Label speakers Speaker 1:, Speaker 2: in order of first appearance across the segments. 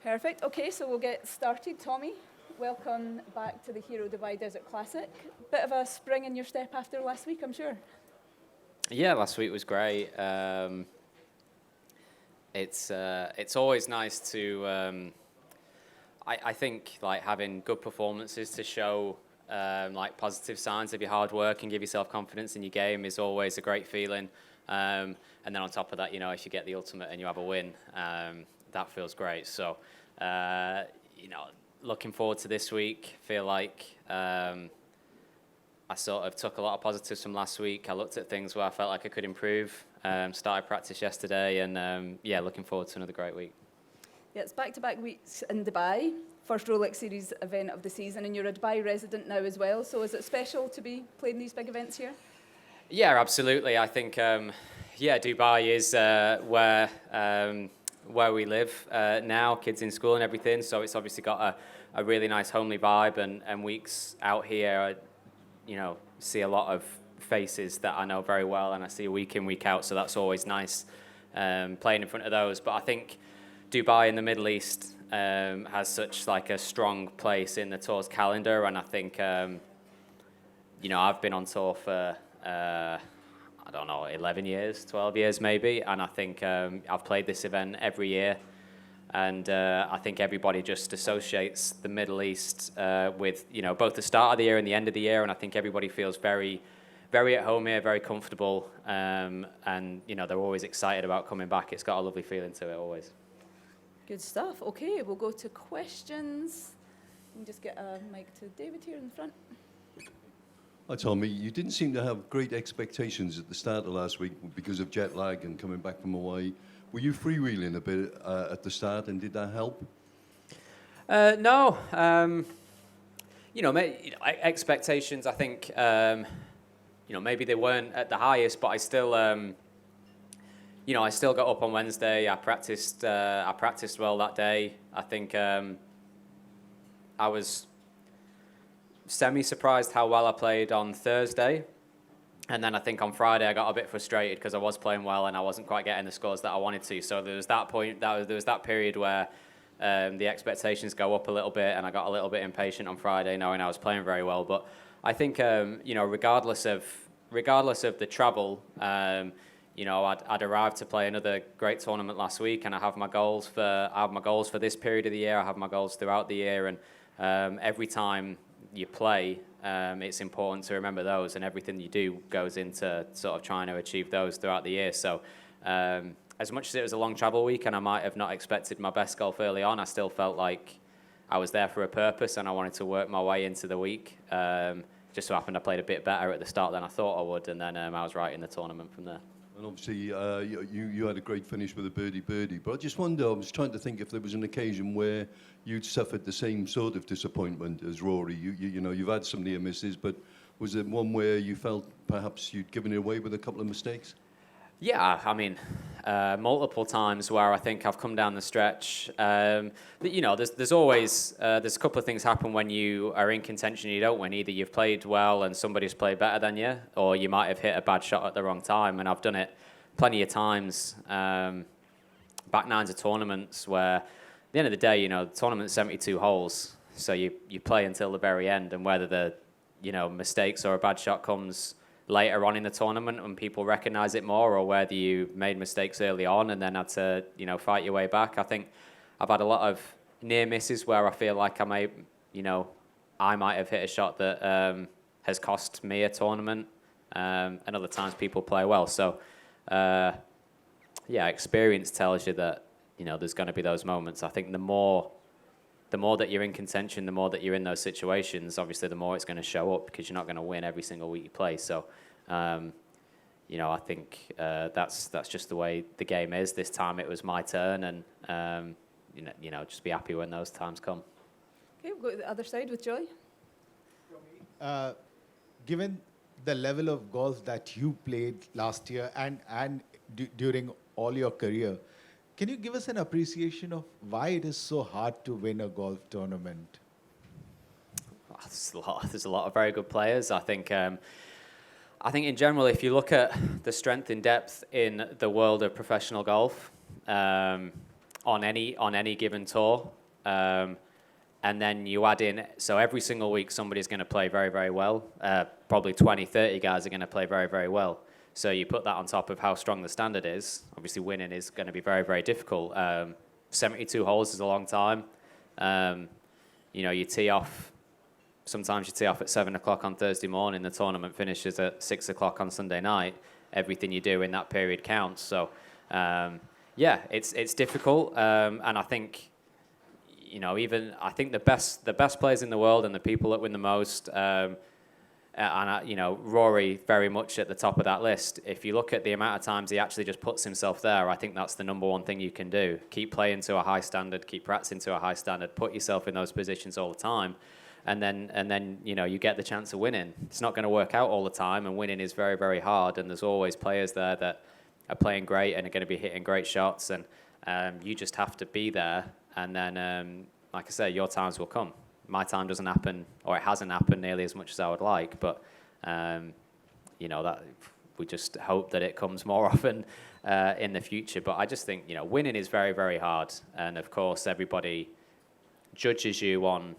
Speaker 1: Perfect. Okay, so we'll get started. Tommy, welcome back to the Hero Dubai Desert Classic. Bit of a spring in your step after last week, I'm sure.
Speaker 2: Yeah, last week was great. It's always nice to I think like having good performances to show like positive signs of your hard work and give yourself confidence in your game is always a great feeling. And then on top of that, you know, if you get the ultimate and you have a win, that feels great. So you know, looking forward to this week. Feel like I sort of took a lot of positives from last week. I looked at things where I felt like I could improve. Started practice yesterday, and yeah, looking forward to another great week.
Speaker 1: Yeah, it's back-to-back weeks in Dubai. First Rolex Series event of the season, and you're a Dubai resident now as well. So is it special to be playing these big events here?
Speaker 2: Yeah, absolutely. I think yeah, Dubai is where we live now, kids in school and everything. So it's obviously got a really nice homely vibe, and weeks out here, you know, see a lot of faces that I know very well, and I see week in, week out, so that's always nice playing in front of those. But I think Dubai in the Middle East has such like a strong place in the tour's calendar, and I think you know, I've been on tour for I don't know, 11 years, 12 years maybe, and I think I've played this event every year. And I think everybody just associates the Middle East with, you know, both the start of the year and the end of the year. And I think everybody feels very, very at home here, very comfortable. And, you know, they're always excited about coming back. It's got a lovely feeling to it always.
Speaker 1: Good stuff. Okay, we'll go to questions. You can just get a mic to David here in the front.
Speaker 3: Hi, Tommy. You didn't seem to have great expectations at the start of last week because of jet lag and coming back from Hawaii. Were you freewheeling a bit at the start, and did that help?
Speaker 2: No. You know, expectations, I think, you know, maybe they weren't at the highest, but I still, you know, I still got up on Wednesday. I practiced well that day. I think I was semi-surprised how well I played on Thursday. And then I think on Friday I got a bit frustrated because I was playing well and I wasn't quite getting the scores that I wanted to. So there was that point, there was that period where the expectations go up a little bit, and I got a little bit impatient on Friday, knowing I was playing very well. But I think you know, regardless of the travel, you know, I'd arrived to play another great tournament last week, and I have my goals for this period of the year. I have my goals throughout the year, and every time you play, it's important to remember those, and everything you do goes into sort of trying to achieve those throughout the year. So as much as it was a long travel week and I might have not expected my best golf early on, I still felt like I was there for a purpose and I wanted to work my way into the week. Just so happened I played a bit better at the start than I thought I would, and then I was right in the tournament from there.
Speaker 3: And obviously, you had a great finish with a birdie. But I just wonder, I was trying to think if there was an occasion where you'd suffered the same sort of disappointment as Rory. You know, you've had some near misses, but was it one where you felt perhaps you'd given it away with a couple of mistakes?
Speaker 2: Yeah, I mean, multiple times where I think I've come down the stretch. You know, there's always there's a couple of things happen when you are in contention and you don't win. Either you've played well and somebody's played better than you, or you might have hit a bad shot at the wrong time. And I've done it plenty of times, back nines of tournaments where at the end of the day, you know, the tournament's 72 holes, so you play until the very end, and whether the, you know, mistakes or a bad shot comes later on in the tournament when people recognize it more, or whether you made mistakes early on and then had to, you know, fight your way back. I think I've had a lot of near misses where I feel like I might have hit a shot that has cost me a tournament, and other times people play well. So yeah, experience tells you that, you know, there's going to be those moments. I think the more that you're in contention, the more that you're in those situations, obviously the more it's going to show up, because you're not going to win every single week you play. So, you know, I think that's just the way the game is. This time it was my turn, and you know, just be happy when those times come.
Speaker 1: Okay, we'll go to the other side with Joy.
Speaker 4: Given the level of golf that you played last year and during all your career, can you give us an appreciation of why it is so hard to win a golf tournament?
Speaker 2: There's a lot of very good players. I think in general, if you look at the strength and depth in the world of professional golf, on any given tour. And then you add in, so every single week somebody's going to play very, very well. Probably 20, 30 guys are going to play very, very well. So you put that on top of how strong the standard is. Obviously, winning is going to be very, very difficult. 72 holes is a long time. You know, you tee off. Sometimes you tee off at 7 o'clock on Thursday morning. The tournament finishes at 6 o'clock on Sunday night. Everything you do in that period counts. So, yeah, it's difficult. And I think, you know, even I think the best players in the world and the people that win the most, you know, Rory very much at the top of that list. If you look at the amount of times he actually just puts himself there, I think that's the number one thing you can do. Keep playing to a high standard, keep practicing to a high standard, put yourself in those positions all the time, and then you know, you get the chance of winning. It's not going to work out all the time, and winning is very, very hard, and there's always players there that are playing great and are going to be hitting great shots, and you just have to be there, and then, like I say, your times will come. My time doesn't happen, or it hasn't happened nearly as much as I would like, but you know, that we just hope that it comes more often in the future. But I just think, you know, winning is very, very hard, and of course everybody judges you on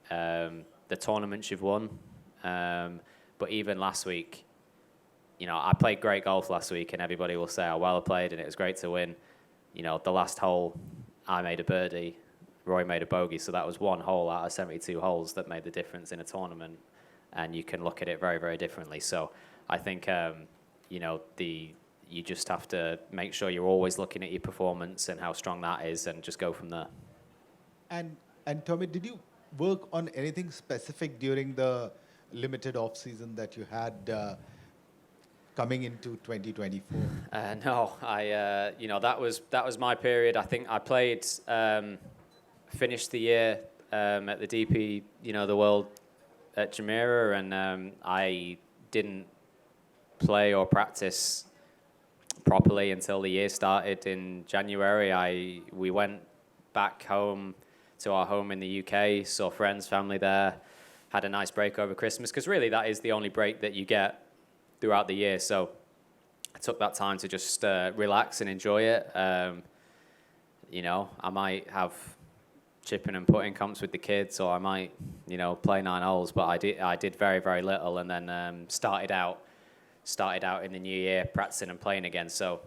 Speaker 2: the tournaments you've won. But even last week, you know, I played great golf last week, and everybody will say how well I played, and it was great to win. You know, the last hole, I made a birdie. Roy made a bogey, so that was one hole out of 72 holes that made the difference in a tournament, and you can look at it very, very differently. So I think, you know, you just have to make sure you're always looking at your performance and how strong that is, and just go from there.
Speaker 4: And Tommy, did you work on anything specific during the limited off season that you had coming into 2024?
Speaker 2: No, you know, that was my period. I think I played. Finished the year at the DP, you know, the World at Jumeirah, and I didn't play or practice properly until the year started in January. We went back home to our home in the UK, saw friends, family there, had a nice break over Christmas, because really that is the only break that you get throughout the year. So I took that time to just relax and enjoy it. You know, I might have chipping and putting comps with the kids, or I might, you know, play 9 holes, but I did very, very little, and then started out in the new year practicing and playing again. So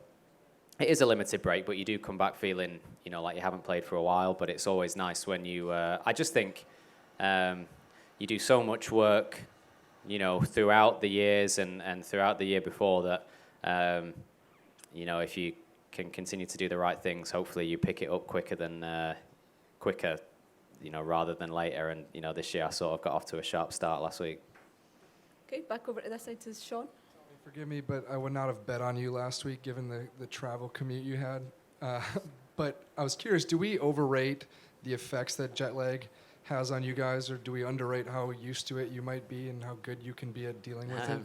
Speaker 2: it is a limited break, but you do come back feeling, you know, like you haven't played for a while. But it's always nice when you I just think you do so much work, you know, throughout the years and throughout the year before that, you know, if you can continue to do the right things, hopefully you pick it up quicker, you know, rather than later. And, you know, this year I sort of got off to a sharp start last week.
Speaker 1: Okay, back over to this side to Sean.
Speaker 5: Forgive me, but I would not have bet on you last week given the travel commute you had. But I was curious, do we overrate the effects that jet lag has on you guys, or do we underrate how used to it you might be and how good you can be at dealing with it?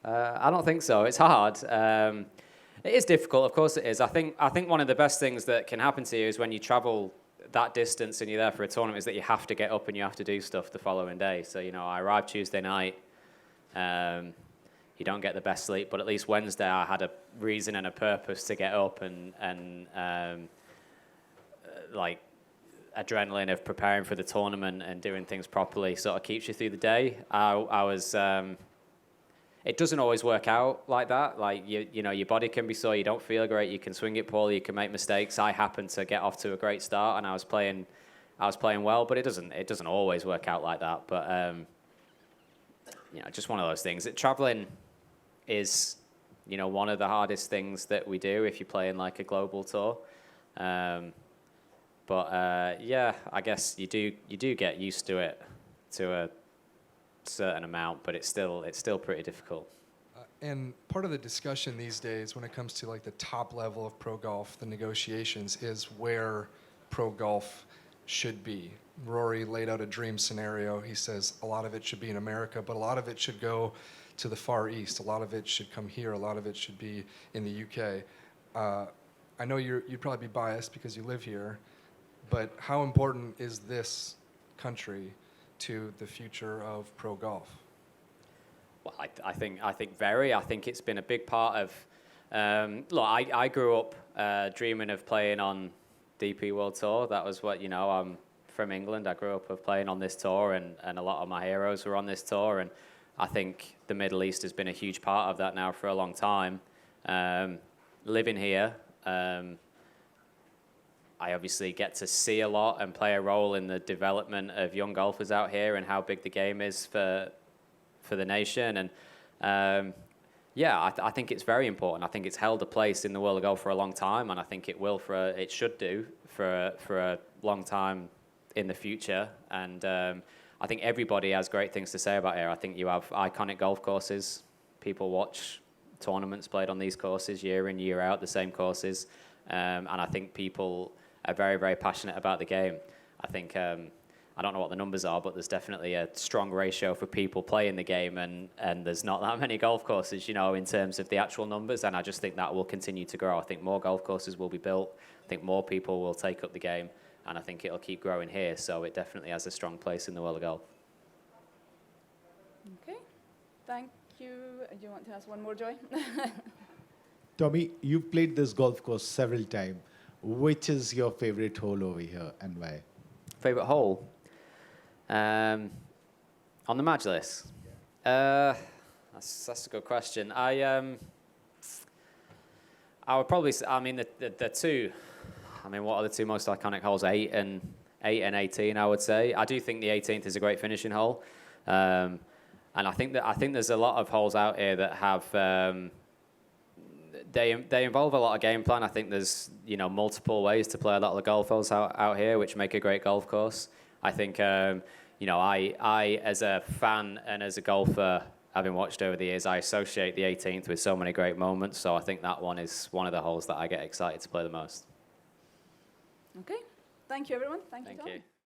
Speaker 2: I don't think so. It's hard. It is difficult, of course it is. I think one of the best things that can happen to you is when you travel that distance and you're there for a tournament, is that you have to get up and you have to do stuff the following day. So, you know, I arrived Tuesday night. You don't get the best sleep, but at least Wednesday I had a reason and a purpose to get up, and like adrenaline of preparing for the tournament and doing things properly sort of keeps you through the day. I was. It doesn't always work out like that. Like you know, your body can be sore. You don't feel great. You can swing it poorly. You can make mistakes. I happened to get off to a great start, and I was playing well. But it doesn't always work out like that. But you know, just one of those things. Traveling is, you know, one of the hardest things that we do if you're playing like a global tour. But yeah, I guess you do get used to it to a certain amount, but it's still pretty difficult.
Speaker 5: And part of the discussion these days when it comes to like the top level of pro golf, the negotiations, is where pro golf should be. Rory laid out a dream scenario. He says a lot of it should be in America, but a lot of it should go to the Far East. A lot of it should come here. A lot of it should be in the UK. I know you'd probably be biased because you live here, but how important is this country to the future of pro golf?
Speaker 2: Well, I think very. I think it's been a big part of. Look, I grew up dreaming of playing on DP World Tour. That was what, I'm from England. I grew up of playing on this tour, and a lot of my heroes were on this tour. And I think the Middle East has been a huge part of that now for a long time. Living here, I obviously get to see a lot and play a role in the development of young golfers out here and how big the game is for the nation. And yeah, I think it's very important. I think it's held a place in the world of golf for a long time, and I think it will it should do for a long time in the future. And I think everybody has great things to say about here. I think you have iconic golf courses. People watch tournaments played on these courses year in, year out, the same courses. And I think people are very, very passionate about the game. I think, I don't know what the numbers are, but there's definitely a strong ratio for people playing the game, and there's not that many golf courses, in terms of the actual numbers, and I just think that will continue to grow. I think more golf courses will be built. I think more people will take up the game, and I think it'll keep growing here, so it definitely has a strong place in the world of golf.
Speaker 1: Okay, thank you. Do you want to ask one more, Joy?
Speaker 4: Tommy, you've played this golf course several times. Which is your favorite hole over here and why?
Speaker 2: Favorite hole? On the match list? That's a good question. I would probably say, the two, what are the two most iconic holes? 8 and 18, I would say. I do think the 18th is a great finishing hole. And I think there's a lot of holes out here that have, they involve a lot of game plan. I think there's, multiple ways to play a lot of the golf holes out here, which make a great golf course. I think, I as a fan and as a golfer, having watched over the years, I associate the 18th with so many great moments. So I think that one is one of the holes that I get excited to play the most.
Speaker 1: Okay, thank you, everyone. Thank you,
Speaker 2: Thank
Speaker 1: Tom.
Speaker 2: you.